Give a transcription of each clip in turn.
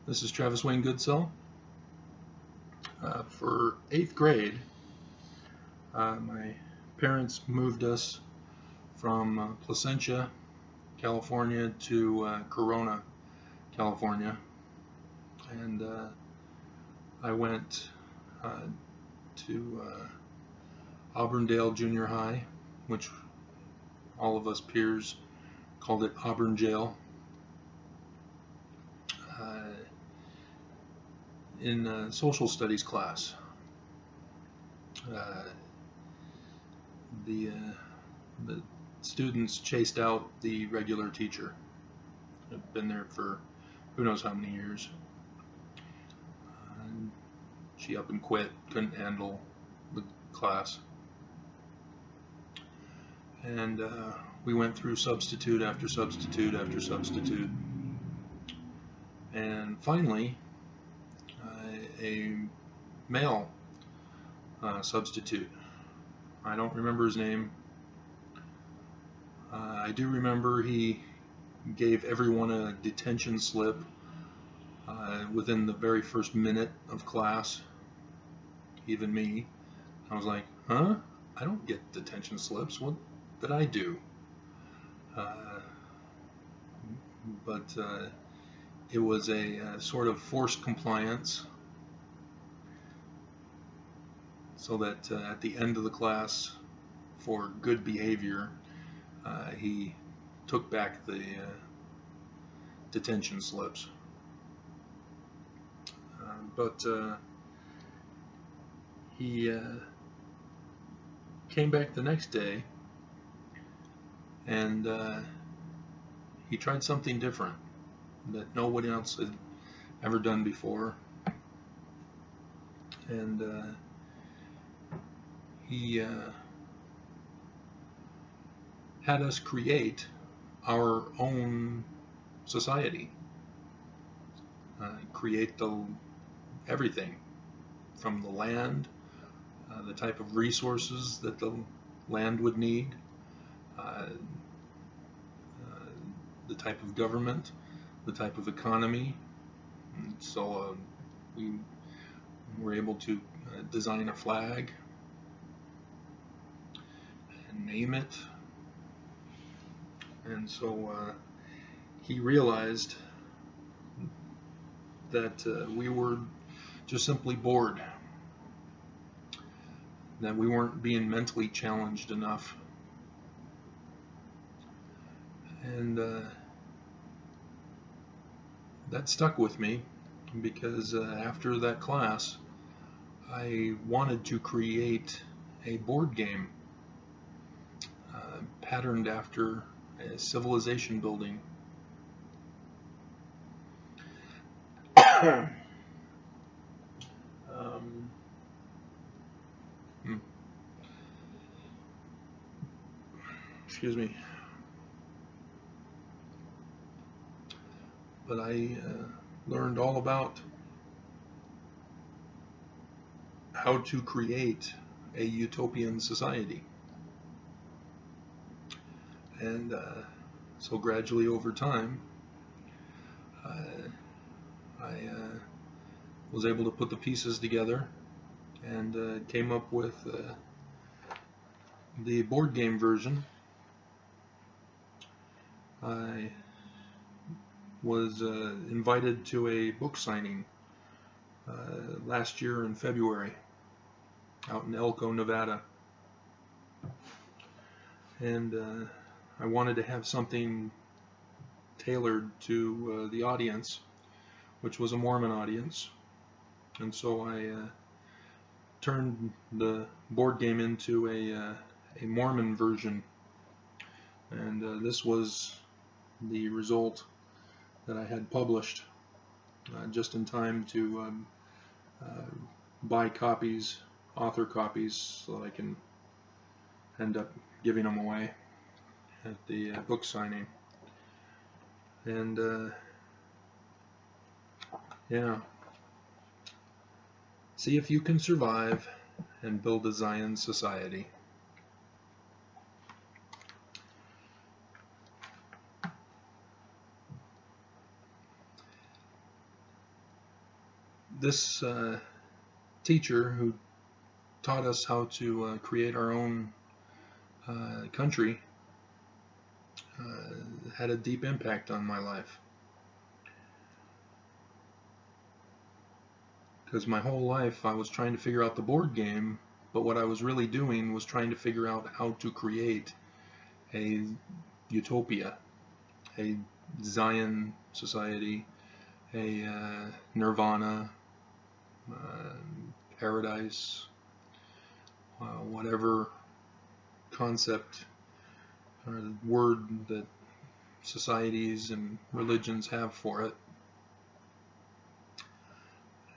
This is Travis Wayne Goodsell. For 8th grade, my parents moved us from Placentia, California to Corona, California, and I went to Auburndale Junior High, which all of us peers called it Auburn Jail. In social studies class, the students chased out the regular teacher. I've been there for who knows how many years. She up and quit, couldn't handle the class. And we went through substitute after substitute after substitute. And finally, a male substitute. I don't remember his name. I do remember he gave everyone a detention slip within the very first minute of class, even me. I was like, huh? I don't get detention slips. What did I do? But it was a sort of forced compliance, so that at the end of the class, for good behavior, he took back the detention slips. But he came back the next day, and he tried something different that nobody else had ever done before. And he had us create our own society, create everything from the land, the type of resources that the land would need, the type of government, the type of economy. And so we were able to design a flag and name it. And so he realized that we were just simply bored, that we weren't being mentally challenged enough. And that stuck with me, because after that class, I wanted to create a board game patterned after a civilization building. Excuse me. But I learned all about how to create a utopian society. And so gradually over time, I was able to put the pieces together and came up with the board game version. I was invited to a book signing last year in February out in Elko, Nevada. And I wanted to have something tailored to the audience, which was a Mormon audience. And so I turned the board game into a Mormon version. And this was the result that I had published just in time to buy copies, author copies, so that I can end up giving them away at the book signing. And yeah, see if you can survive and build a Zion society. this teacher who taught us how to create our own country had a deep impact on my life. Because my whole life I was trying to figure out the board game, but what I was really doing was trying to figure out how to create a utopia, a Zion society, a nirvana, paradise, whatever concept or word that societies and religions have for it.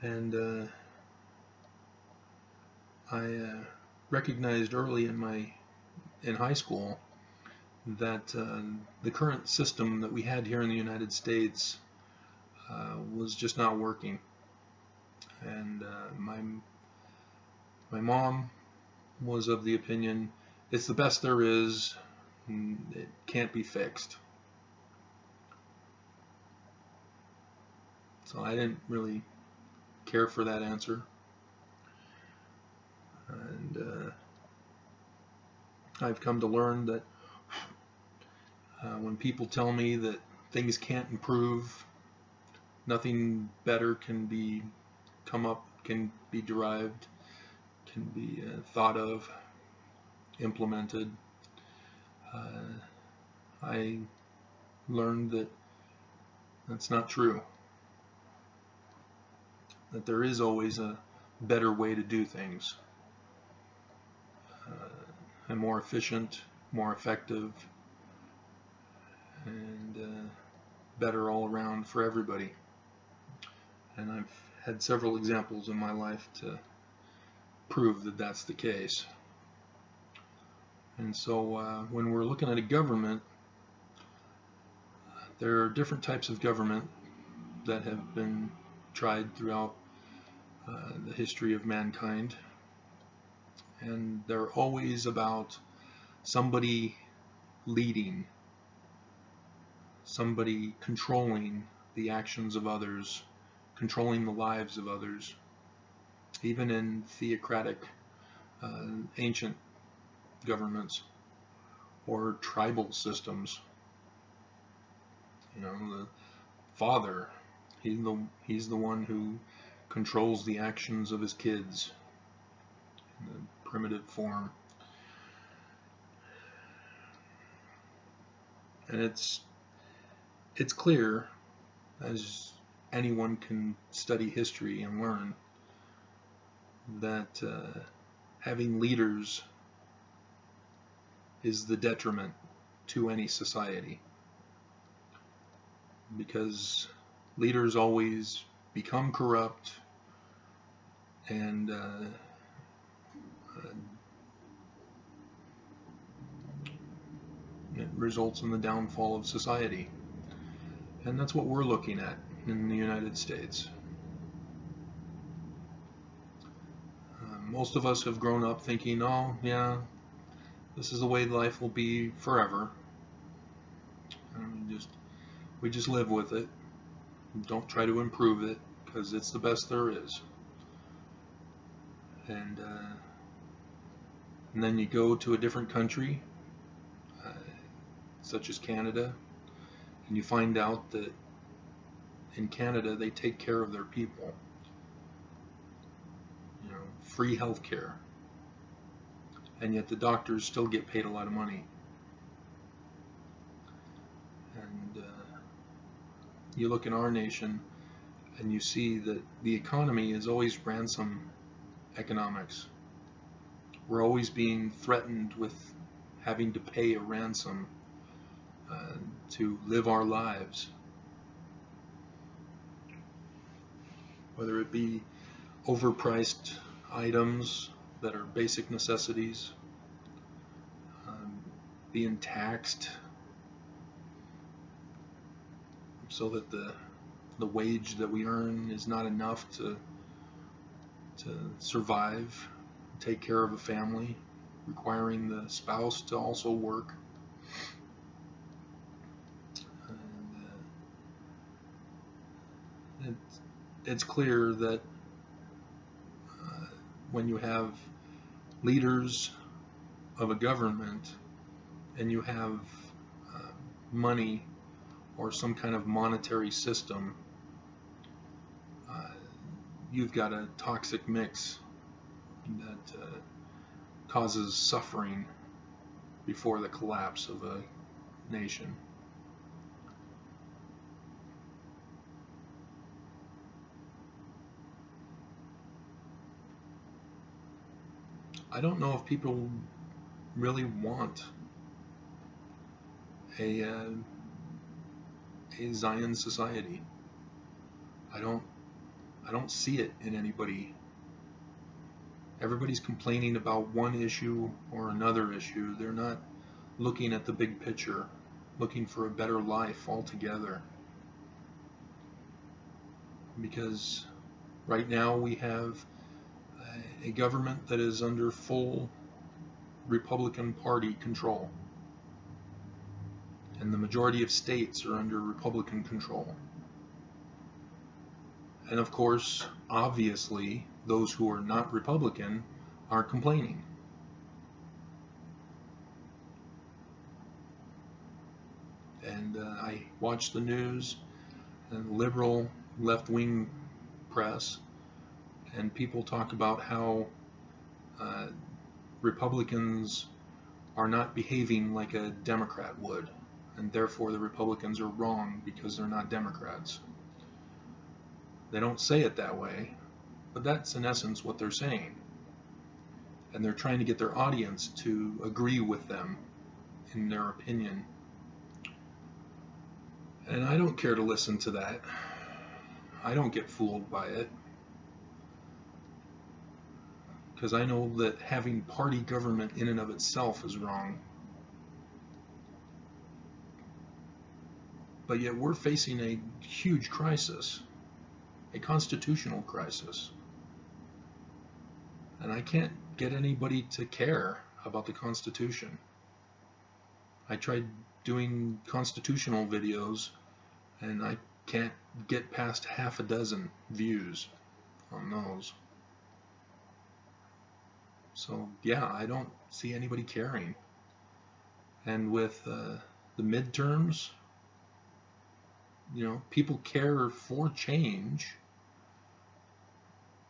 And I recognized early in high school that the current system that we had here in the United States was just not working. And my mom was of the opinion it's the best there is, and it can't be fixed. So I didn't really care for that answer. And I've come to learn that when people tell me that things can't improve, nothing better can be derived, can be thought of, implemented, I learned that that's not true. That there is always a better way to do things, and more efficient, more effective, and better all around for everybody. And I've had several examples in my life to prove that that's the case. And so when we're looking at a government, there are different types of government that have been tried throughout the history of mankind, and they're always about somebody leading, somebody controlling the actions of others, controlling the lives of others. Even in theocratic ancient governments or tribal systems, the father, he's the one who controls the actions of his kids in the primitive form. And it's clear, as anyone can study history and learn, that having leaders is the detriment to any society, because leaders always become corrupt, and it results in the downfall of society. And that's what we're looking at in the United States. Most of us have grown up thinking, oh yeah, this is the way life will be forever. And we just live with it. Don't try to improve it, because it's the best there is. And then you go to a different country, such as Canada, and you find out that in Canada they take care of their people. Free health care, and yet the doctors still get paid a lot of money. And you look in our nation and you see that the economy is always ransom economics. We're always being threatened with having to pay a ransom to live our lives, whether it be overpriced items that are basic necessities, being taxed so that the wage that we earn is not enough to survive, take care of a family, requiring the spouse to also work. And it's clear that when you have leaders of a government and you have money or some kind of monetary system, you've got a toxic mix that causes suffering before the collapse of a nation. I don't know if people really want a Zion society. I don't see it in anybody. Everybody's complaining about one issue or another issue. They're not looking at the big picture, looking for a better life altogether. Because right now we have a government that is under full Republican Party control. And the majority of states are under Republican control. And of course, obviously, those who are not Republican are complaining. And I watch the news and liberal left-wing press, and people talk about how Republicans are not behaving like a Democrat would, and therefore the Republicans are wrong because they're not Democrats. They don't say it that way, but that's in essence what they're saying. And they're trying to get their audience to agree with them in their opinion. And I don't care to listen to that. I don't get fooled by it. Because I know that having party government in and of itself is wrong. But yet we're facing a huge crisis, a constitutional crisis. And I can't get anybody to care about the Constitution. I tried doing constitutional videos and I can't get past half a dozen views on those. So yeah, I don't see anybody caring. And with the midterms, you know, people care for change,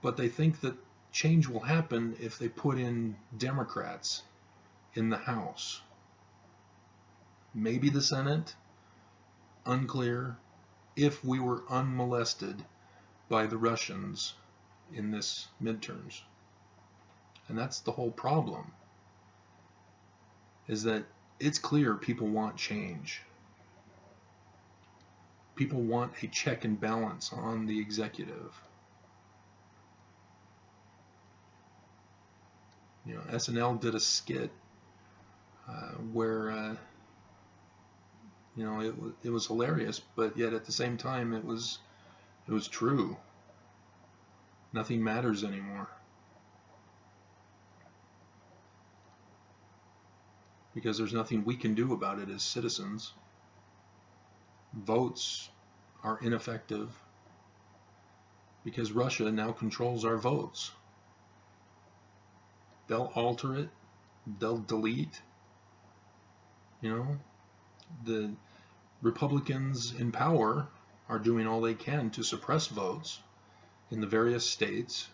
but they think that change will happen if they put in Democrats in the House. Maybe the Senate, unclear, if we were unmolested by the Russians in this midterms. And that's the whole problem, is that it's clear people want change. People want a check and balance on the executive. You know, SNL did a skit where you know, it was hilarious, but yet at the same time it was true. Nothing matters anymore. Because there's nothing we can do about it as citizens. Votes are ineffective because Russia now controls our votes. They'll alter it, they'll delete. You know, the Republicans in power are doing all they can to suppress votes in the various states.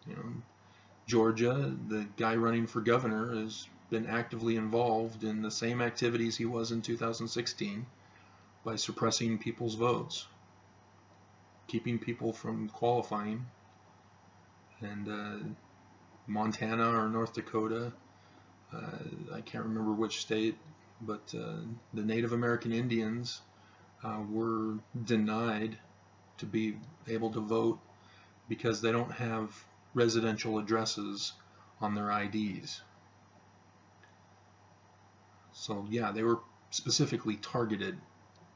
You know, Georgia, the guy running for governor has been actively involved in the same activities he was in 2016 by suppressing people's votes, keeping people from qualifying. And Montana or North Dakota, I can't remember which state, but the Native American Indians were denied to be able to vote because they don't have residential addresses on their IDs. So yeah, they were specifically targeted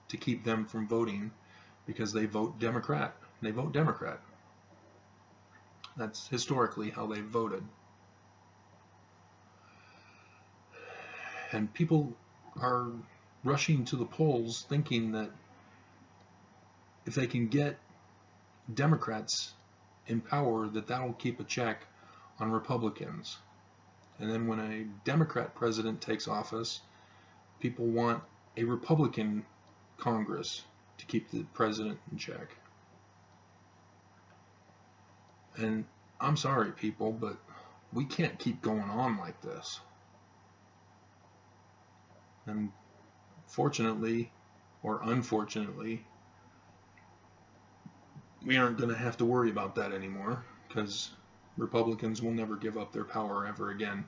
to keep them from voting because they vote Democrat. They vote Democrat. That's historically how they voted. And people are rushing to the polls thinking that if they can get Democrats in power, that that'll keep a check on Republicans. And then when a Democrat president takes office, people want a Republican Congress to keep the president in check. And I'm sorry, people, but we can't keep going on like this. And fortunately, or unfortunately, we aren't going to have to worry about that anymore, because Republicans will never give up their power ever again.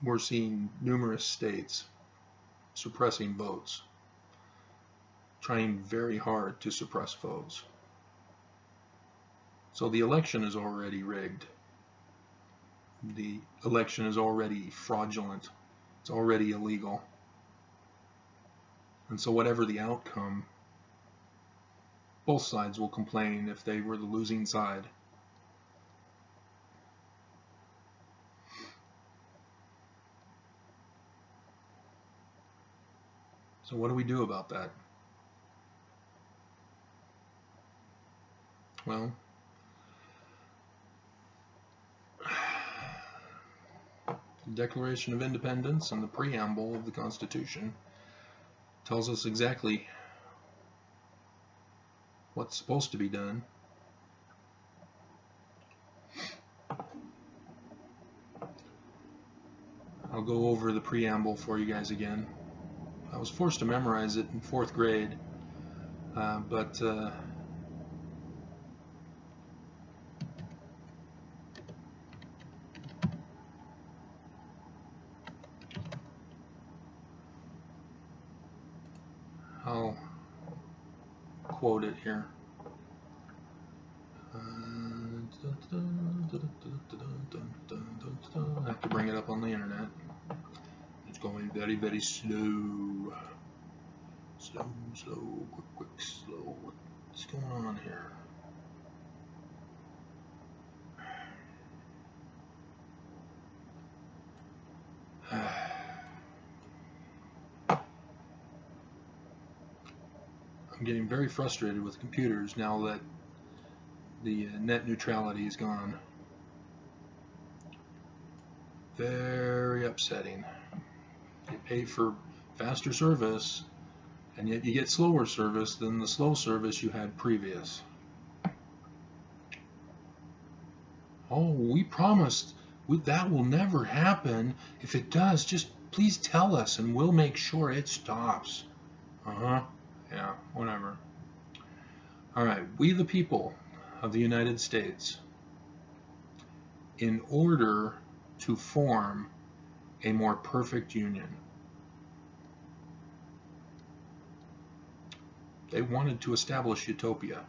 We're seeing numerous states suppressing votes, trying very hard to suppress votes. So the election is already rigged. The election is already fraudulent. It's already illegal. And so whatever the outcome, both sides will complain if they were the losing side. So what do we do about that? Well, the Declaration of Independence and the preamble of the Constitution tells us exactly what's supposed to be done. I'll go over the preamble for you guys again. I was forced to memorize it in 4th grade, but I'll quote it here. I have to bring it up on the internet. It's going very, very slow. Slow, quick, slow. What's going on here? I'm getting very frustrated with computers now that the net neutrality is gone. Very upsetting. You pay for faster service, and yet you get slower service than the slow service you had previous. Oh, we promised that will never happen. If it does, just please tell us and we'll make sure it stops. Yeah, whatever. Alright, we the people of the United States, in order to form a more perfect union, they wanted to establish utopia,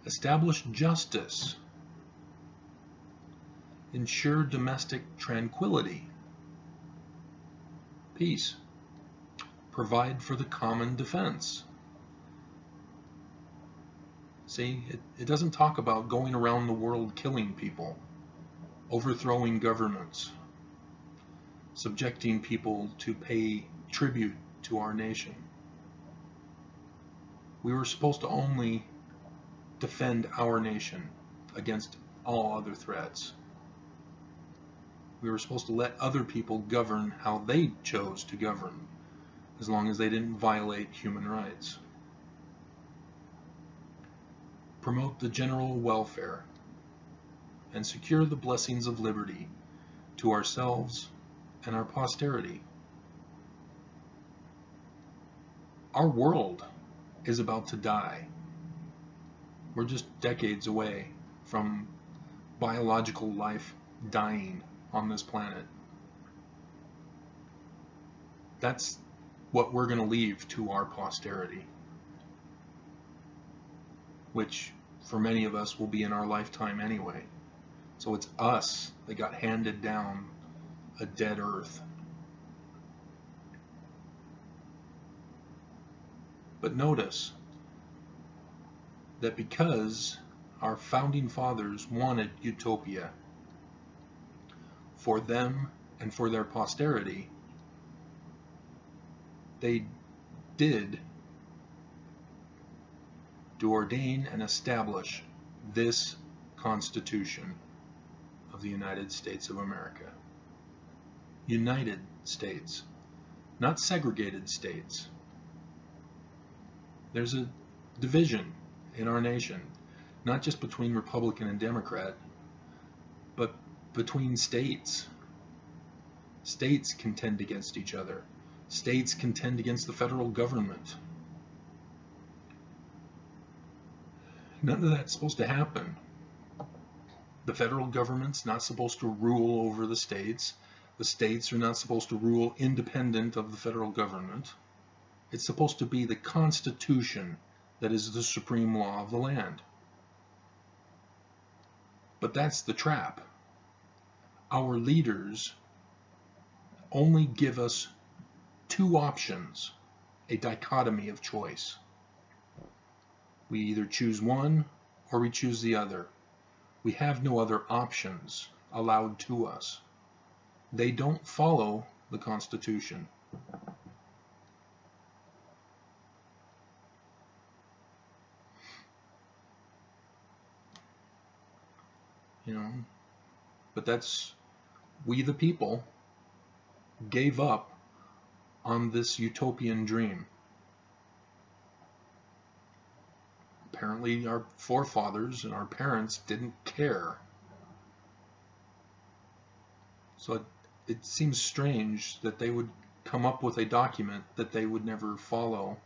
establish justice, ensure domestic tranquility, peace, provide for the common defense. See, it doesn't talk about going around the world killing people, overthrowing governments, subjecting people to pay tribute to our nation. We were supposed to only defend our nation against all other threats. We were supposed to let other people govern how they chose to govern, as long as they didn't violate human rights. Promote the general welfare and secure the blessings of liberty to ourselves and our posterity. Our world is about to die. We're just decades away from biological life dying on this planet. That's what we're going to leave to our posterity, which for many of us will be in our lifetime anyway. So it's us that got handed down a dead earth. But notice that because our founding fathers wanted utopia for them and for their posterity, they did do ordain and establish this Constitution of the United States of America. United States, not segregated states. There's a division in our nation, not just between Republican and Democrat, but between states. States contend against each other. States contend against the federal government. None of that's supposed to happen. The federal government's not supposed to rule over the states. The states are not supposed to rule independent of the federal government. It's supposed to be the Constitution that is the supreme law of the land. But that's the trap. Our leaders only give us two options, a dichotomy of choice. We either choose one or we choose the other. We have no other options allowed to us. They don't follow the Constitution. You know, but that's, we the people gave up on this utopian dream. Apparently our forefathers and our parents didn't care. So it seems strange that they would come up with a document that they would never follow,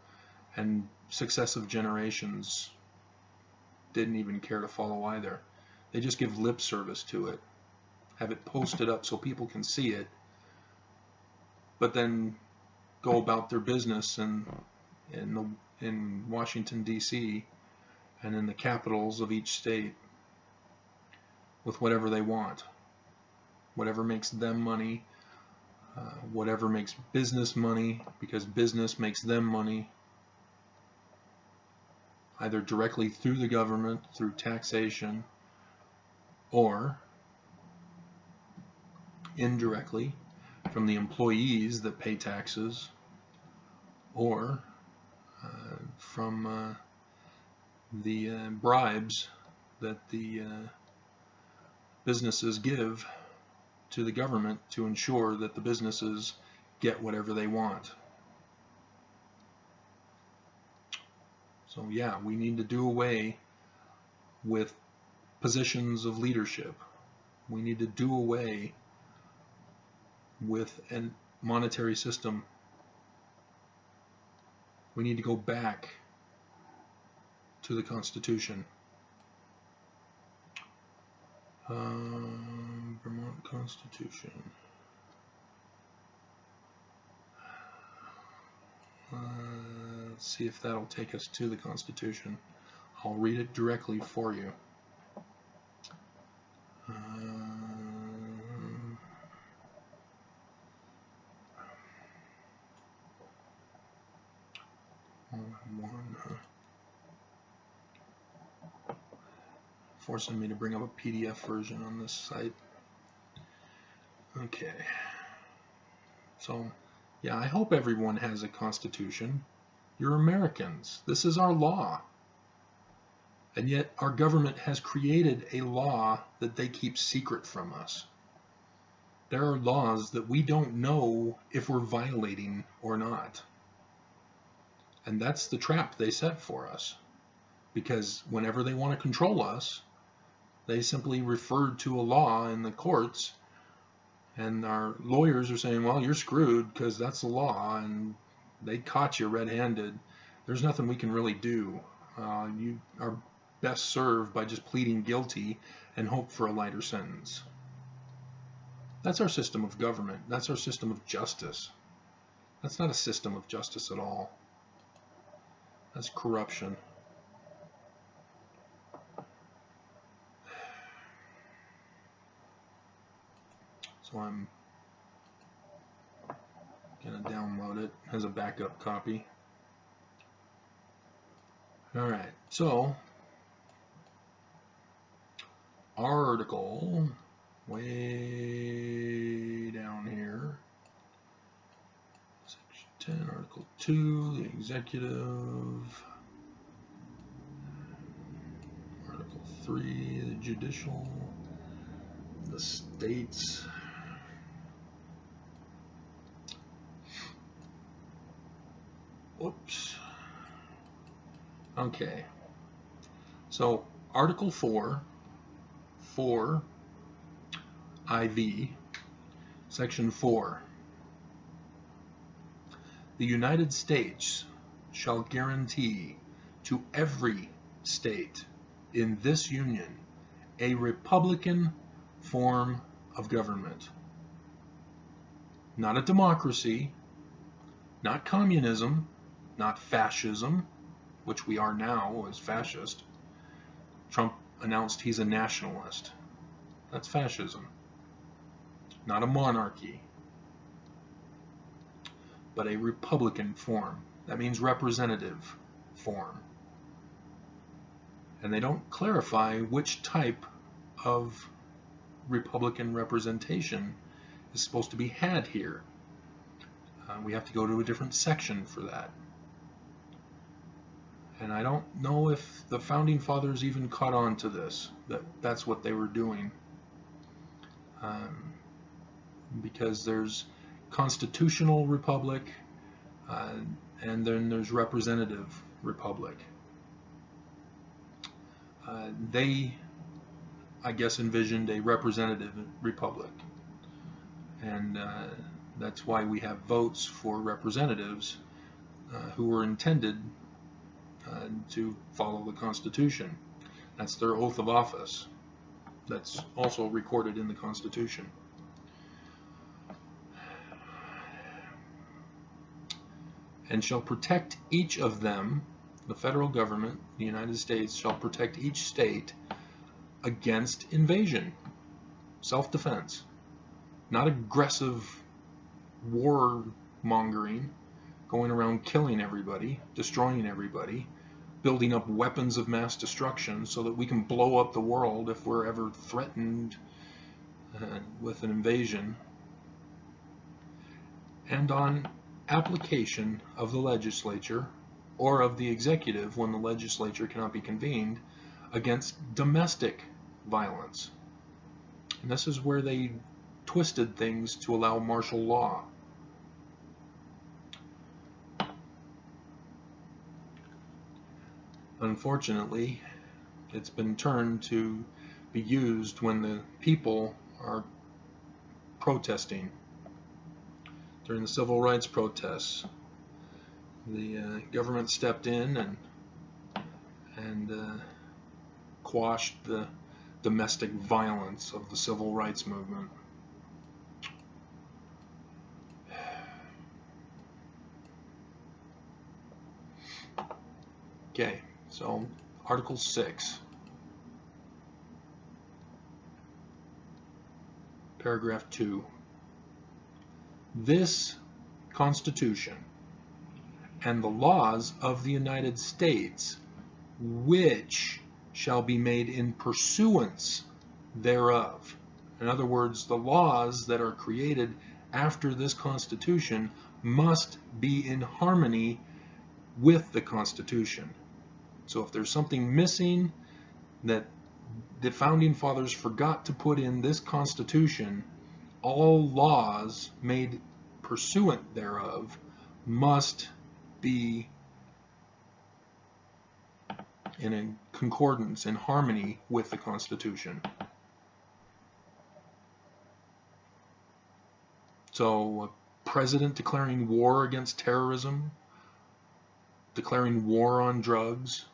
and successive generations didn't even care to follow either. They just give lip service to it, have it posted up so people can see it, but then go about their business in Washington, D.C., and in the capitals of each state with whatever they want, whatever makes them money, whatever makes business money, because business makes them money, either directly through the government, through taxation, or indirectly from the employees that pay taxes, or from the bribes that the businesses give to the government to ensure that the businesses get whatever they want. So yeah, we need to do away with positions of leadership. We need to do away with a monetary system. We need to go back to the Constitution. Vermont Constitution. Let's see if that'll take us to the Constitution. I'll read it directly for you. Forcing me to bring up a PDF version on this site. Okay. So, yeah, I hope everyone has a Constitution. You're Americans. This is our law. And yet our government has created a law that they keep secret from us. There are laws that we don't know if we're violating or not. And that's the trap they set for us. Because whenever they want to control us, they simply referred to a law in the courts, and our lawyers are saying, well, you're screwed because that's the law, and they caught you red-handed. There's nothing we can really do. You are best served by just pleading guilty and hope for a lighter sentence. That's our system of government. That's our system of justice. That's not a system of justice at all. That's corruption. So I'm going to download it as a backup copy. Alright, so our article way down here, section 10, article 2, the executive 3, the judicial, the states. Whoops. Okay. So Article 4, 4 IV, Section 4. The United States shall guarantee to every state in this union a republican form of government. Not a democracy, not communism, not fascism, which we are now as fascist. Trump announced he's a nationalist. That's fascism. Not a monarchy, but a republican form. That means representative form. And they don't clarify which type of republican representation is supposed to be had here. We have to go to a different section for that. And I don't know if the Founding Fathers even caught on to this, that's what they were doing. Because there's constitutional republic, and then there's representative republic. They, I guess, envisioned a representative republic, and that's why we have votes for representatives who were intended to follow the Constitution. That's their oath of office. That's also recorded in the Constitution. And shall protect each of them, the federal government, the United States, shall protect each state against invasion, self-defense, not aggressive war-mongering, going around killing everybody, destroying everybody, building up weapons of mass destruction so that we can blow up the world if we're ever threatened with an invasion. And on application of the legislature or of the executive when the legislature cannot be convened against domestic violence. And this is where they twisted things to allow martial law. Unfortunately, it's been turned to be used when the people are protesting. During the civil rights protests, the government stepped in and quashed the domestic violence of the civil rights movement. Okay, so Article 6, Paragraph 2. This Constitution and the laws of the United States, which shall be made in pursuance thereof. In other words, the laws that are created after this Constitution must be in harmony with the Constitution. So if there's something missing that the Founding Fathers forgot to put in this Constitution, all laws made pursuant thereof must be in a concordance, in harmony with the Constitution. So a president declaring war against terrorism, declaring war on drugs.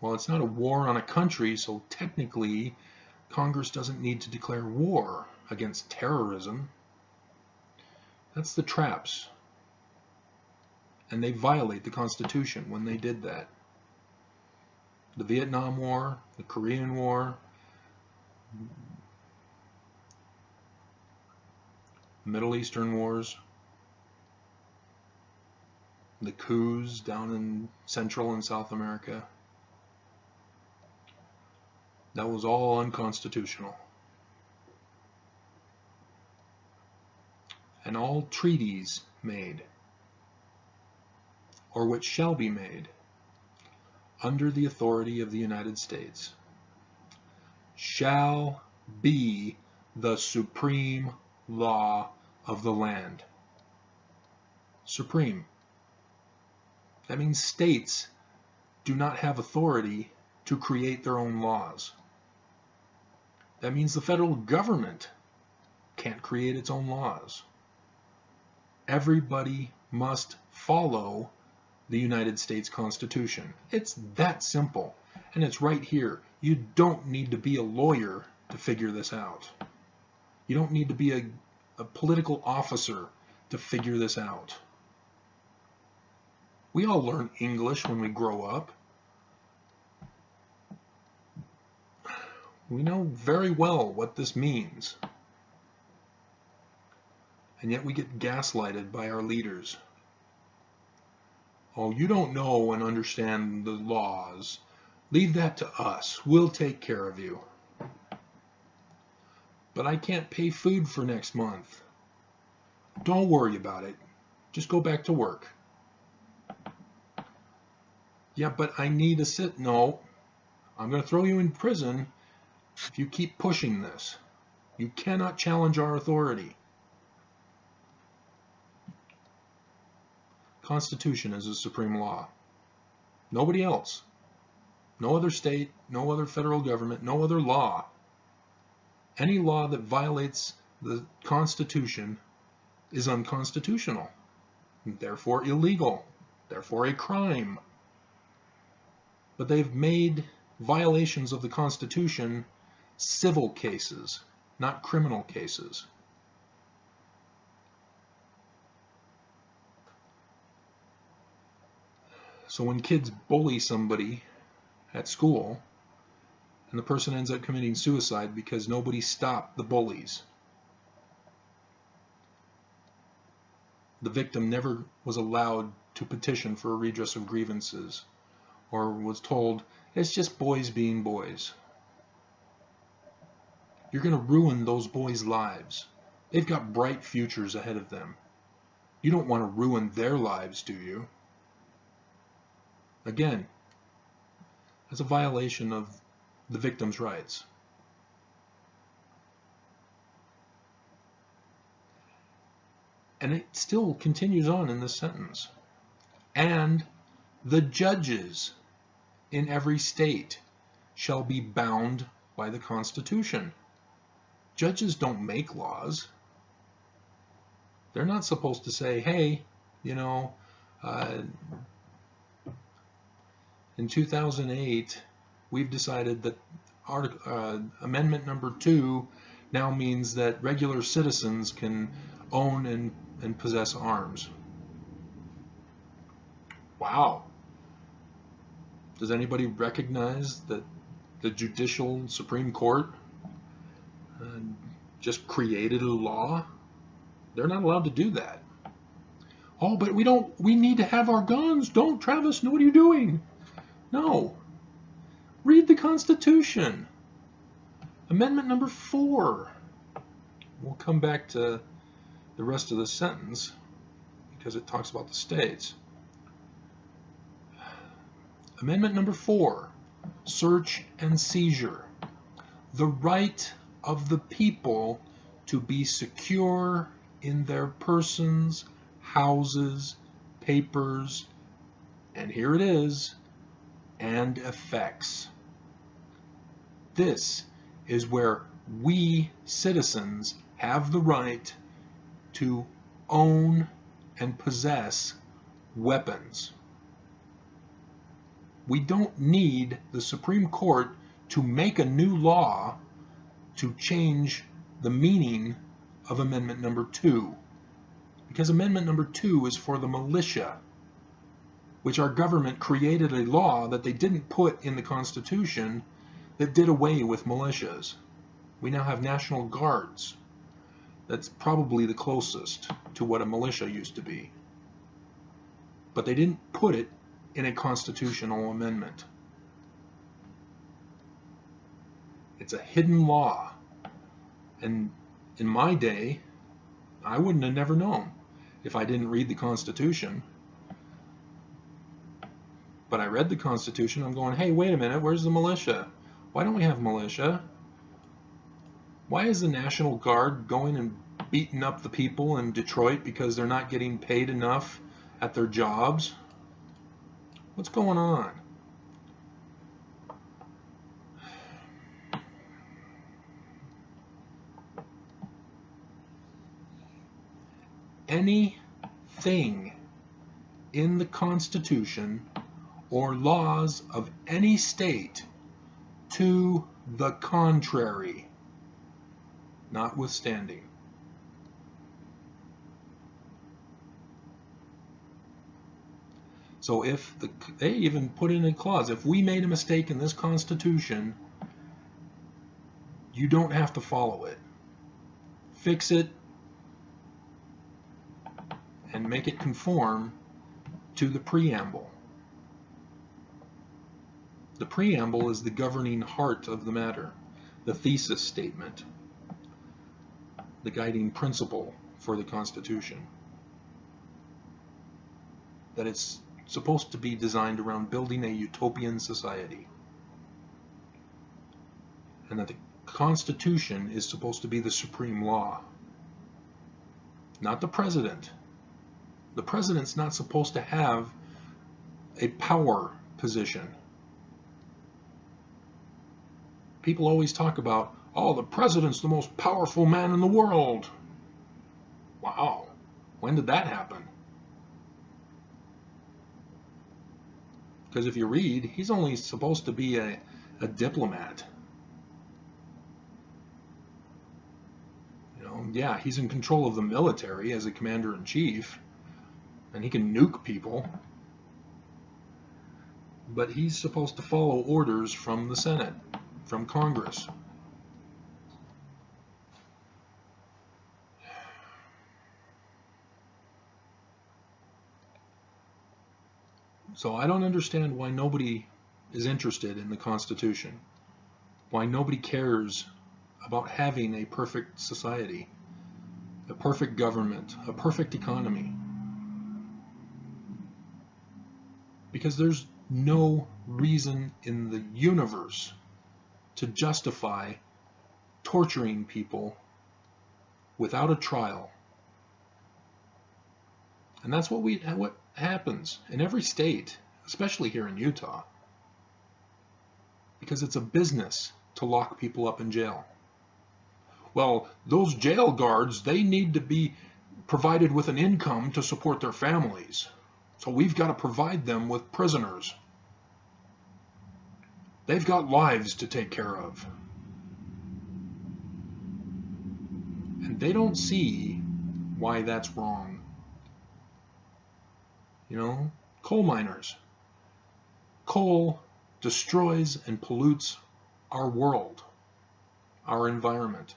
Well, it's not a war on a country, so technically Congress doesn't need to declare war against terrorism. That's the traps. And they violate the Constitution when they did that. The Vietnam War, the Korean War, Middle Eastern wars, the coups down in Central and South America. That was all unconstitutional. And all treaties made, or which shall be made, under the authority of the United States, shall be the supreme law of the land. Supreme. That means states do not have authority to create their own laws. That means the federal government can't create its own laws. Everybody must follow the United States Constitution. It's that simple, and it's right here. You don't need to be a lawyer to figure this out. You don't need to be a political officer to figure this out. We all learn English when we grow up. We know very well what this means. And yet we get gaslighted by our leaders. Oh, you don't know and understand the laws. Leave that to us. We'll take care of you. But I can't pay food for next month. Don't worry about it. Just go back to work. Yeah, but I need a No, I'm going to throw you in prison if you keep pushing this. You cannot challenge our authority. Constitution is the supreme law. Nobody else. No other state, no other federal government, no other law. Any law that violates the Constitution is unconstitutional, and therefore illegal, therefore a crime. But they've made violations of the Constitution civil cases, not criminal cases. So when kids bully somebody at school, and the person ends up committing suicide because nobody stopped the bullies, the victim never was allowed to petition for a redress of grievances, or was told, it's just boys being boys. You're going to ruin those boys' lives. They've got bright futures ahead of them. You don't want to ruin their lives, do you? Again, that's a violation of the victim's rights. And it still continues on in this sentence. And the judges in every state shall be bound by the Constitution. Judges don't make laws. They're not supposed to say, hey, in 2008, we've decided that Amendment number 2 now means that regular citizens can own and possess arms. Wow. Does anybody recognize that the judicial Supreme Court just created a law? They're not allowed to do that. Oh, but we need to have our guns. Don't, Travis, what are you doing? No. Read the Constitution. Amendment number 4. We'll come back to the rest of the sentence because it talks about the states. Amendment number 4. Search and seizure. The right of the people to be secure in their persons, houses, papers, and here it is, and effects. This is where we citizens have the right to own and possess weapons. We don't need the Supreme Court to make a new law to change the meaning of Amendment number 2. Because Amendment number 2 is for the militia, which our government created a law that they didn't put in the Constitution that did away with militias. We now have National Guards. That's probably the closest to what a militia used to be. But they didn't put it in a constitutional amendment. It's a hidden law. And in my day, I wouldn't have never known if I didn't read the Constitution. But I read the Constitution, I'm going, hey, wait a minute, where's the militia? Why don't we have militia? Why is the National Guard going and beating up the people in Detroit because they're not getting paid enough at their jobs? What's going on? Anything in the Constitution or laws of any state to the contrary notwithstanding. So if they even put in a clause, if we made a mistake in this Constitution, you don't have to follow it. Fix it and make it conform to the preamble. The preamble is the governing heart of the matter, the thesis statement, the guiding principle for the Constitution. That it's supposed to be designed around building a utopian society. And that the Constitution is supposed to be the supreme law. Not the president. The president's not supposed to have a power position. People always talk about, oh, the president's the most powerful man in the world. Wow. When did that happen? Because if you read, he's only supposed to be a diplomat. You know, yeah, he's in control of the military as a commander-in-chief, and he can nuke people. But he's supposed to follow orders from the Senate, from Congress. So I don't understand why nobody is interested in the Constitution, why nobody cares about having a perfect society, a perfect government, a perfect economy. Because there's no reason in the universe to justify torturing people without a trial. And that's what happens in every state, especially here in Utah. Because it's a business to lock people up in jail. Well, those jail guards, they need to be provided with an income to support their families. So we've got to provide them with prisoners. They've got lives to take care of. And they don't see why that's wrong. You know, coal miners. Coal destroys and pollutes our world, our environment.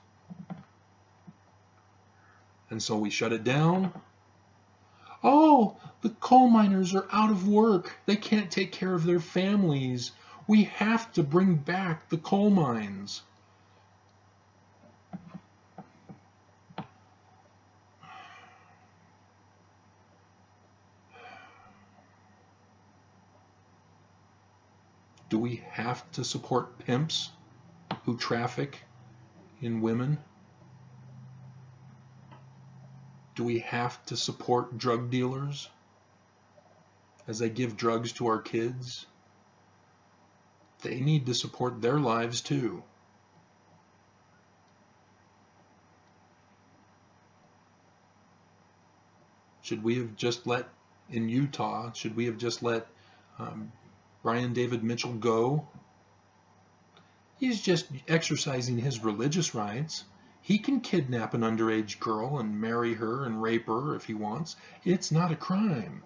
And so we shut it down. Oh, the coal miners are out of work. They can't take care of their families. We have to bring back the coal mines. Do we have to support pimps who traffic in women? Do we have to support drug dealers as they give drugs to our kids? They need to support their lives too. Should we have just let, in Utah, should we have just let Brian David Mitchell go? He's just exercising his religious rights. He can kidnap an underage girl and marry her and rape her if he wants. It's not a crime.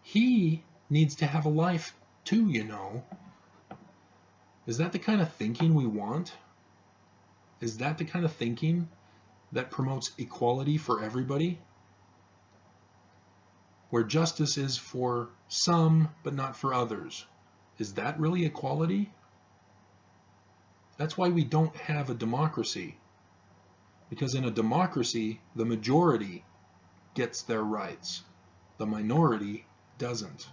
He needs to have a life too, you know. Is that the kind of thinking we want? Is that the kind of thinking that promotes equality for everybody? Where justice is for some, but not for others. Is that really equality? That's why we don't have a democracy. Because in a democracy, the majority gets their rights. The minority doesn't.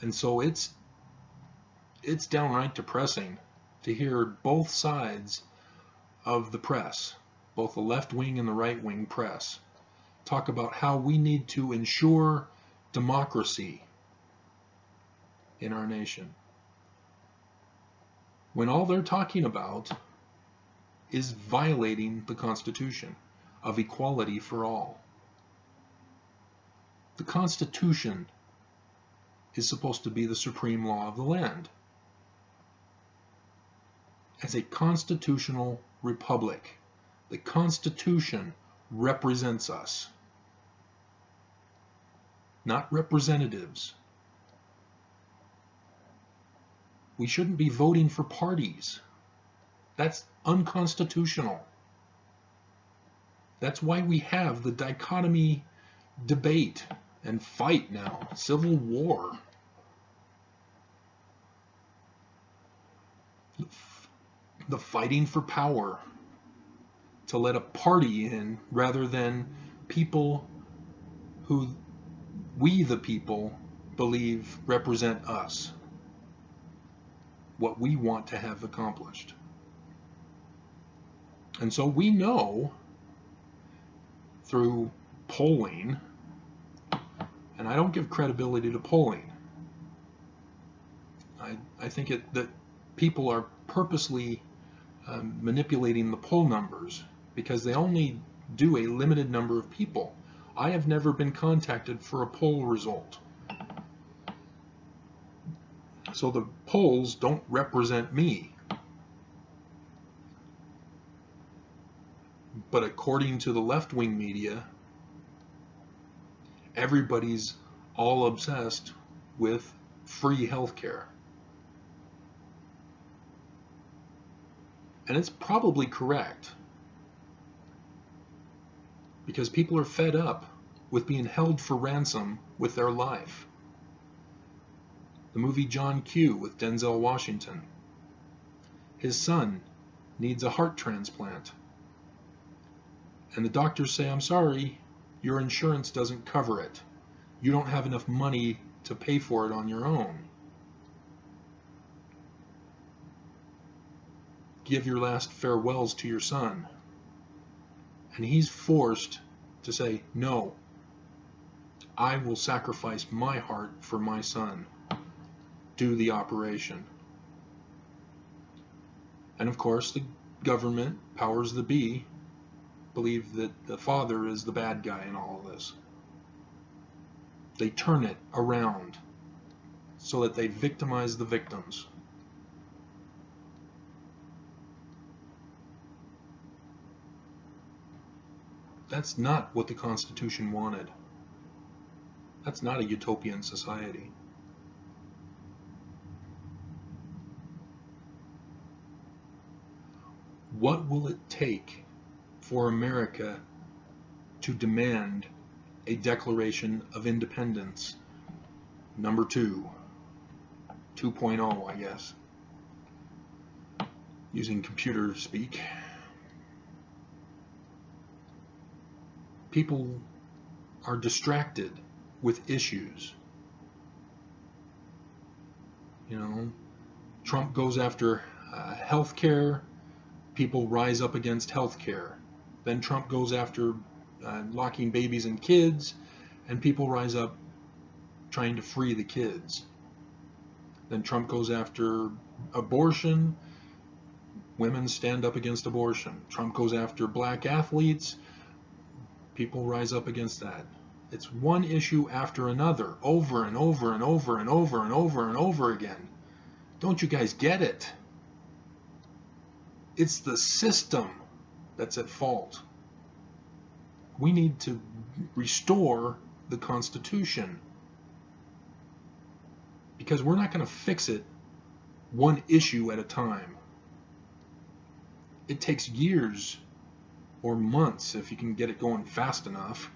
And so it's downright depressing to hear both sides of the press, both the left wing and the right wing press, talk about how we need to ensure democracy in our nation, when all they're talking about is violating the Constitution of equality for all. The Constitution is supposed to be the supreme law of the land. As a constitutional republic, the Constitution represents us, not representatives. We shouldn't be voting for parties. That's unconstitutional. That's why we have the dichotomy debate and fight now, civil war. The fighting for power to let a party in rather than people who we the people believe represent us, what we want to have accomplished. And so we know through polling, and I don't give credibility to polling. I think that people are purposely manipulating the poll numbers because they only do a limited number of people. I have never been contacted for a poll result. So the polls don't represent me. But according to the left-wing media, everybody's all obsessed with free healthcare. And it's probably correct, because people are fed up with being held for ransom with their life. The movie John Q with Denzel Washington. His son needs a heart transplant. And the doctors say, I'm sorry, your insurance doesn't cover it. You don't have enough money to pay for it on your own. Give your last farewells to your son. And he's forced to say, no, I will sacrifice my heart for my son. Do the operation. And of course, the government, powers that be, believe that the father is the bad guy in all of this. They turn it around so that they victimize the victims. That's not what the Constitution wanted. That's not a utopian society. What will it take for America to demand a Declaration of Independence number 2.0, I guess, using computer speak? People are distracted with issues. You know, Trump goes after health care, people rise up against health care. Then Trump goes after locking babies and kids, and people rise up trying to free the kids. Then Trump goes after abortion, women stand up against abortion. Trump goes after black athletes, people rise up against that. It's one issue after another, over and over and over and over and over and over again. Don't you guys get it? It's the system that's at fault. We need to restore the Constitution, because we're not going to fix it one issue at a time. It takes years or months, if you can get it going fast enough,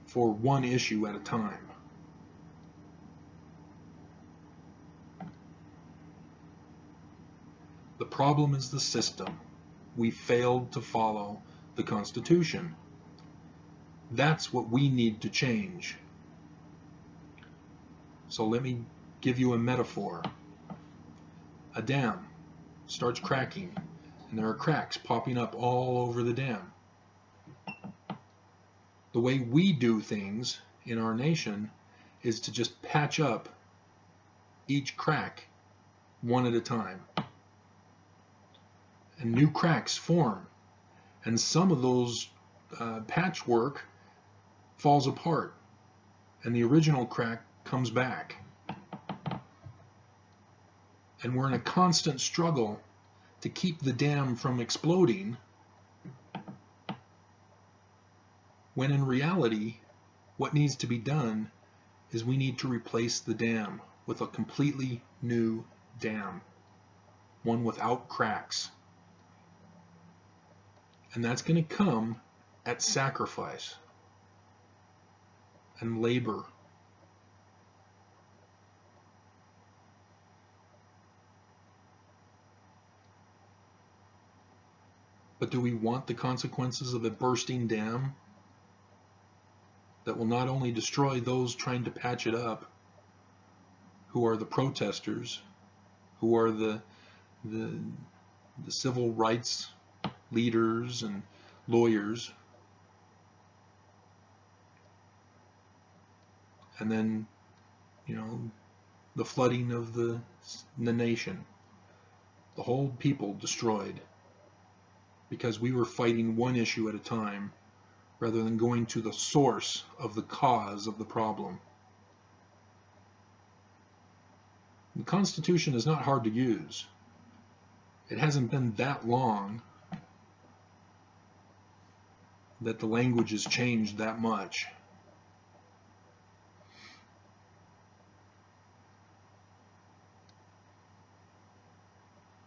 for one issue at a time. The problem is the system. We failed to follow the Constitution. That's what we need to change. So let me give you a metaphor. A dam starts cracking, and there are cracks popping up all over the dam. The way we do things in our nation is to just patch up each crack one at a time. And new cracks form. And some of those patchwork falls apart, and the original crack comes back. And we're in a constant struggle to keep the dam from exploding, when in reality, what needs to be done is we need to replace the dam with a completely new dam, one without cracks. And that's going to come at sacrifice and labor. But do we want the consequences of a bursting dam that will not only destroy those trying to patch it up, who are the protesters, who are the civil rights leaders and lawyers, and then, the flooding of the nation, the whole people destroyed because we were fighting one issue at a time rather than going to the source of the cause of the problem. The Constitution is not hard to use. It hasn't been that long that the language has changed that much.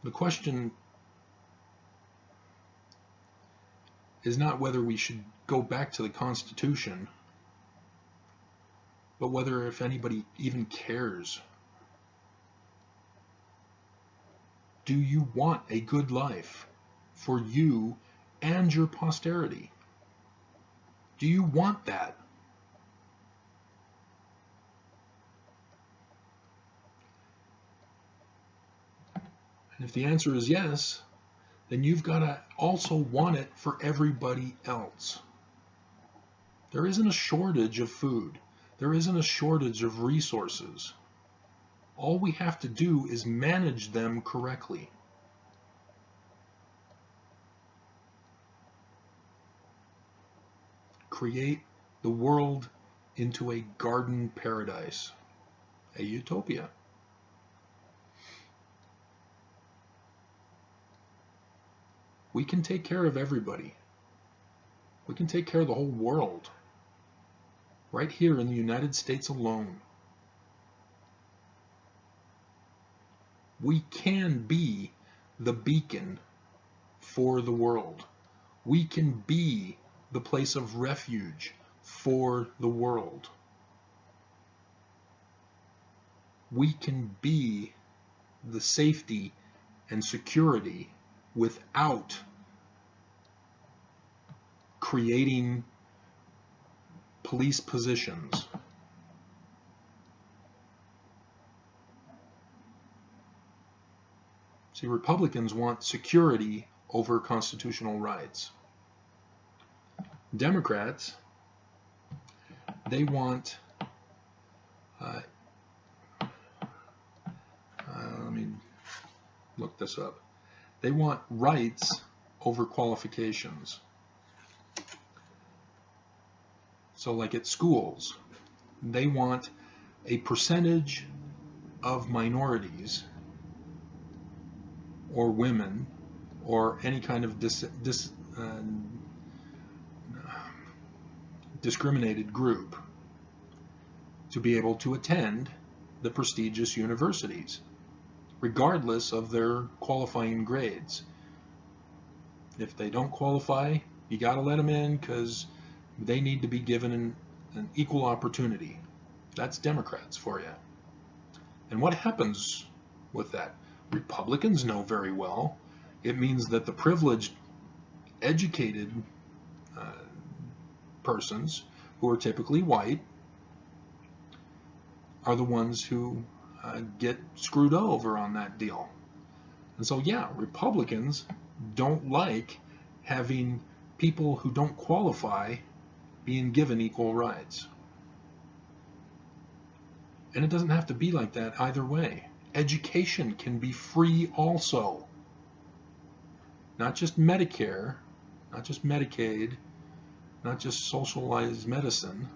The question is not whether we should go back to the Constitution, but whether if anybody even cares. Do you want a good life for you and your posterity? Do you want that? And if the answer is yes, then you've got to also want it for everybody else. There isn't a shortage of food. There isn't a shortage of resources. All we have to do is manage them correctly. Create the world into a garden paradise, a utopia. We can take care of everybody. We can take care of the whole world, right here in the United States alone. We can be the beacon for the world. We can be the place of refuge for the world. We can be the safety and security without creating police positions. See, Republicans want security over constitutional rights. Democrats, they want, let me look this up. They want rights over qualifications. So like at schools, they want a percentage of minorities or women or any kind of discriminated group to be able to attend the prestigious universities, regardless of their qualifying grades. If they don't qualify, you got to let them in because they need to be given an equal opportunity. That's Democrats for you. And what happens with that? Republicans know very well. It means that the privileged, educated persons, who are typically white, are the ones who get screwed over on that deal. And so, yeah, Republicans don't like having people who don't qualify being given equal rights. And it doesn't have to be like that either way. Education can be free also. Not just Medicare, not just Medicaid, not just socialized medicine,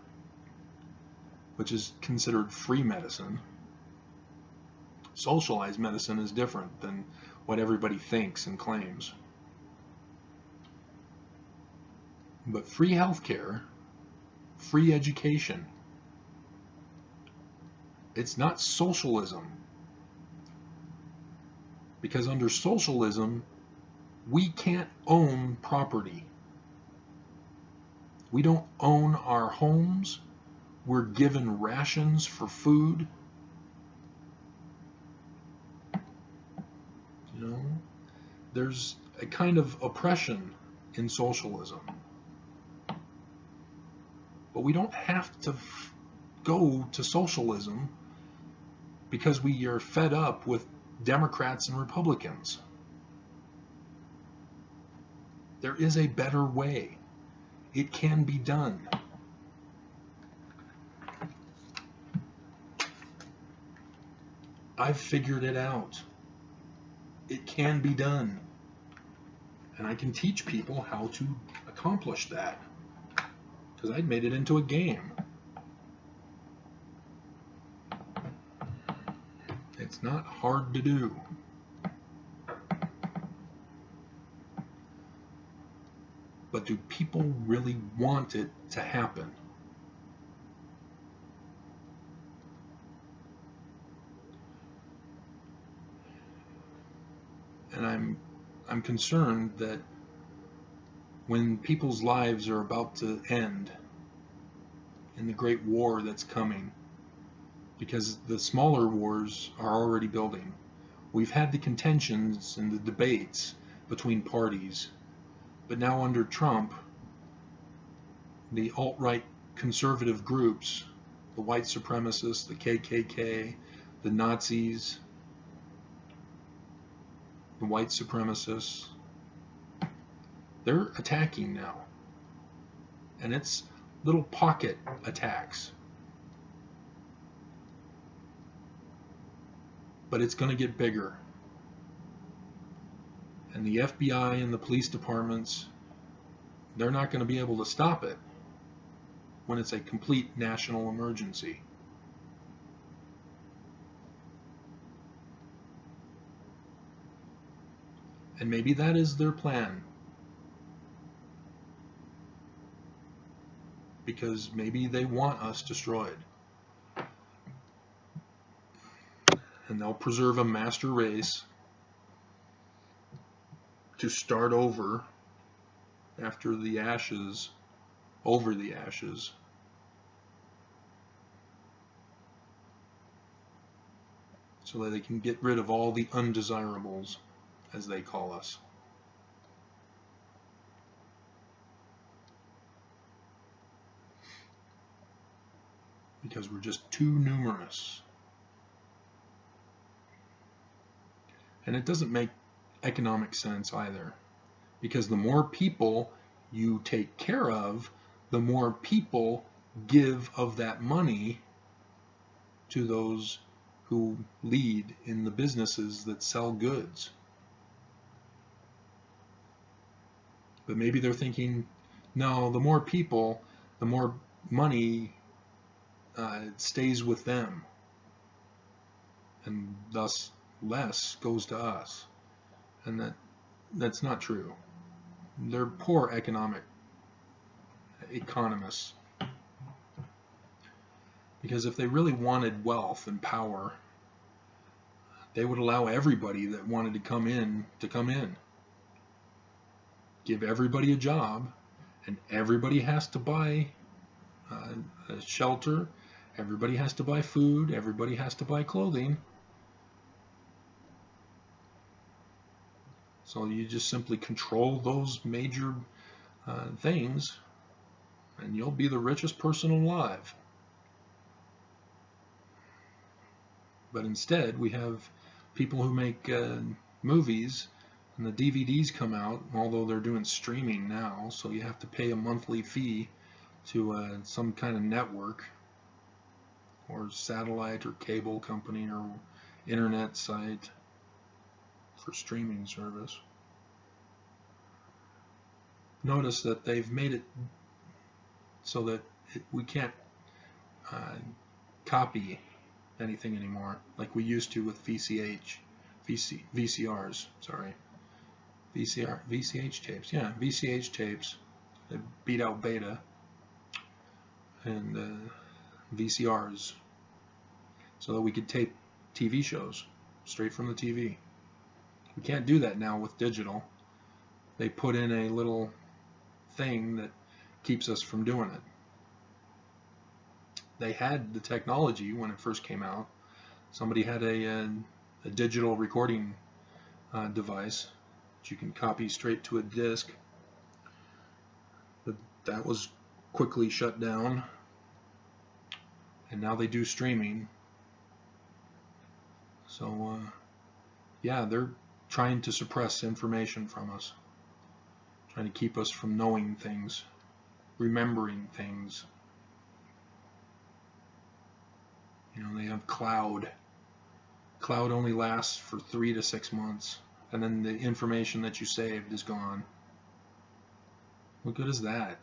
which is considered free medicine. Socialized medicine is different than what everybody thinks and claims. But free healthcare, free education, it's not socialism. Because under socialism, we can't own property. We don't own our homes. We're given rations for food. You know, there's a kind of oppression in socialism. But we don't have to go to socialism because we are fed up with Democrats and Republicans. There is a better way. It can be done. I've figured it out. It can be done. And I can teach people how to accomplish that. Because I'd made it into a game. It's not hard to do. But do people really want it to happen? And I'm concerned that when people's lives are about to end in the great war that's coming, because the smaller wars are already building. We've had the contentions and the debates between parties, but now under Trump, the alt-right conservative groups, the white supremacists, the KKK, the Nazis, the white supremacists, they're attacking now. And it's little pocket attacks. But it's going to get bigger. And the FBI and the police departments, they're not going to be able to stop it when it's a complete national emergency. And maybe that is their plan. Because maybe they want us destroyed. And they'll preserve a master race to start over after the ashes, over the ashes. So that they can get rid of all the undesirables, as they call us. Because we're just too numerous. And it doesn't make economic sense either. Because the more people you take care of, the more people give of that money to those who lead in the businesses that sell goods. But maybe they're thinking, no, the more people, the more money stays with them. And thus less goes to us. And that's not true. They're poor economists. Because if they really wanted wealth and power, they would allow everybody that wanted to come in to come in. Give everybody a job, and everybody has to buy a shelter, everybody has to buy food, everybody has to buy clothing. So you just simply control those major things, and you'll be the richest person alive. But instead, we have people who make movies, and the DVDs come out, although they're doing streaming now, so you have to pay a monthly fee to some kind of network or satellite or cable company or internet site for streaming service. Notice that they've made it so that we can't copy anything anymore like we used to with VCRs, sorry. VCH tapes, yeah, VCH tapes. They beat out Beta and VCRs so that we could tape TV shows straight from the TV. We can't do that now with digital. They put in a little thing that keeps us from doing it. They had the technology when it first came out. Somebody had a digital recording device that you can copy straight to a disc, but that was quickly shut down, and now they do streaming. So yeah, they're trying to suppress information from us, trying to keep us from knowing things, remembering things. You know, they have cloud. Cloud only lasts for 3 to 6 months, and then the information that you saved is gone. What good is that?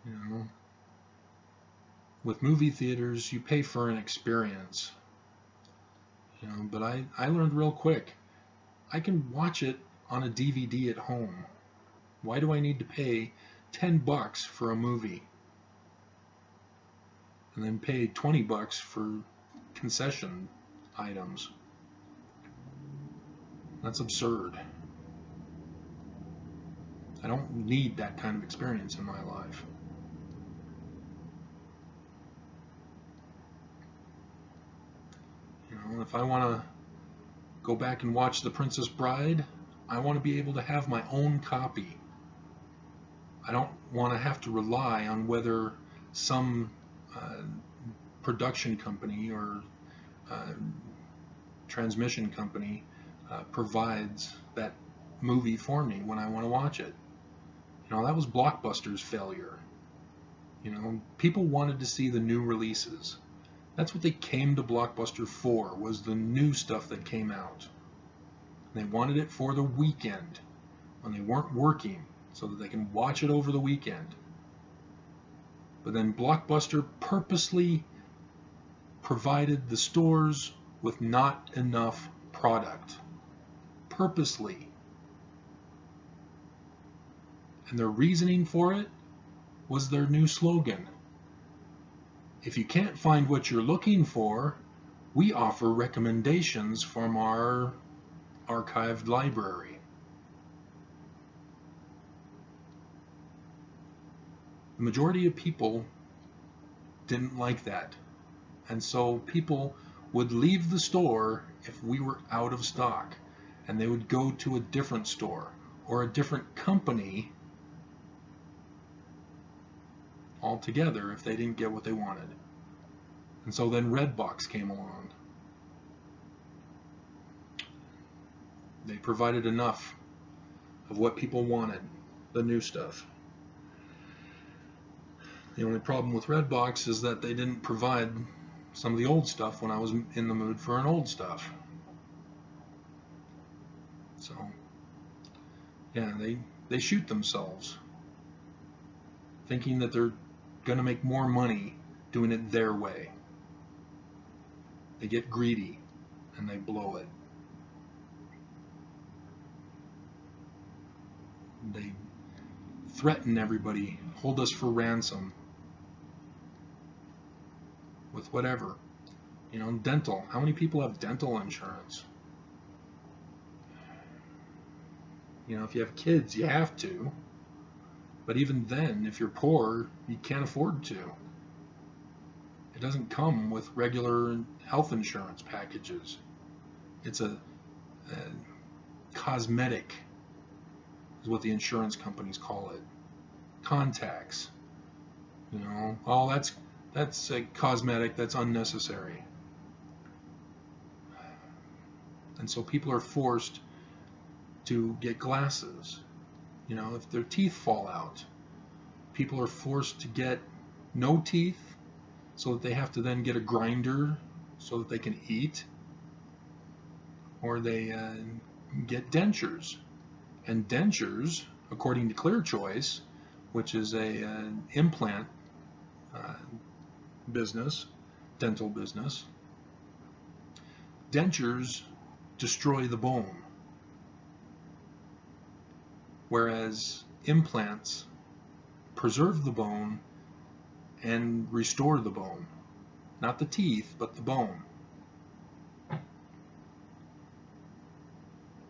You know, with movie theaters, you pay for an experience. You know, but I learned real quick, I can watch it on a DVD at home. Why do I need to pay $10 for a movie and then pay $20 for concession items? That's absurd. I don't need that kind of experience in my life. You know, if I want to go back and watch The Princess Bride, I want to be able to have my own copy. I don't want to have to rely on whether some production company or transmission company provides that movie for me when I want to watch it. You know, that was Blockbuster's failure. You know, people wanted to see the new releases. That's what they came to Blockbuster for, was the new stuff that came out. They wanted it for the weekend when they weren't working, so that they can watch it over the weekend. But then Blockbuster purposely provided the stores with not enough product. Purposely. And their reasoning for it was their new slogan. If you can't find what you're looking for, we offer recommendations from our archived library. The majority of people didn't like that, and so people would leave the store if we were out of stock, and they would go to a different store or a different company altogether if they didn't get what they wanted. And so then Redbox came along. They provided enough of what people wanted, the new stuff. The only problem with Redbox is that they didn't provide some of the old stuff when I was in the mood for an old stuff. So, yeah, they shoot themselves, thinking that they're going to make more money doing it their way. They get greedy and they blow it. They threaten everybody, hold us for ransom with whatever. You know, dental. How many people have dental insurance? You know, if you have kids, you have to. But even then, if you're poor, you can't afford to. It doesn't come with regular health insurance packages. It's a cosmetic, is what the insurance companies call it. Contacts. You know, oh, That's a cosmetic, that's unnecessary. And so people are forced to get glasses. You know, if their teeth fall out, people are forced to get no teeth so that they have to then get a grinder so that they can eat, or they get dentures. And dentures, according to ClearChoice, which is an implant business, dental business, dentures destroy the bone, whereas implants preserve the bone and restore the bone. Not the teeth, but the bone.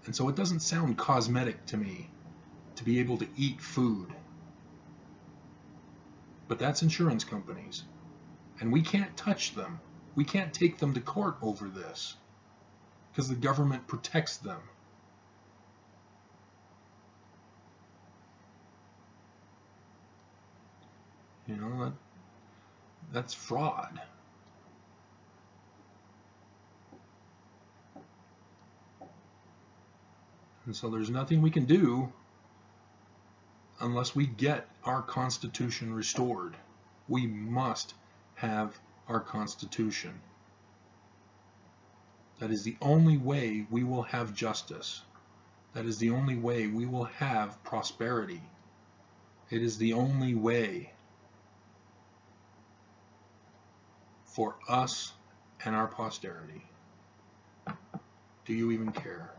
And so it doesn't sound cosmetic to me to be able to eat food. But that's insurance companies. And we can't touch them. We can't take them to court over this because the government protects them. You know, that's fraud. And so there's nothing we can do unless we get our Constitution restored. We must have our Constitution. That is the only way we will have justice. That is the only way we will have prosperity. It is the only way for us and our posterity. Do you even care?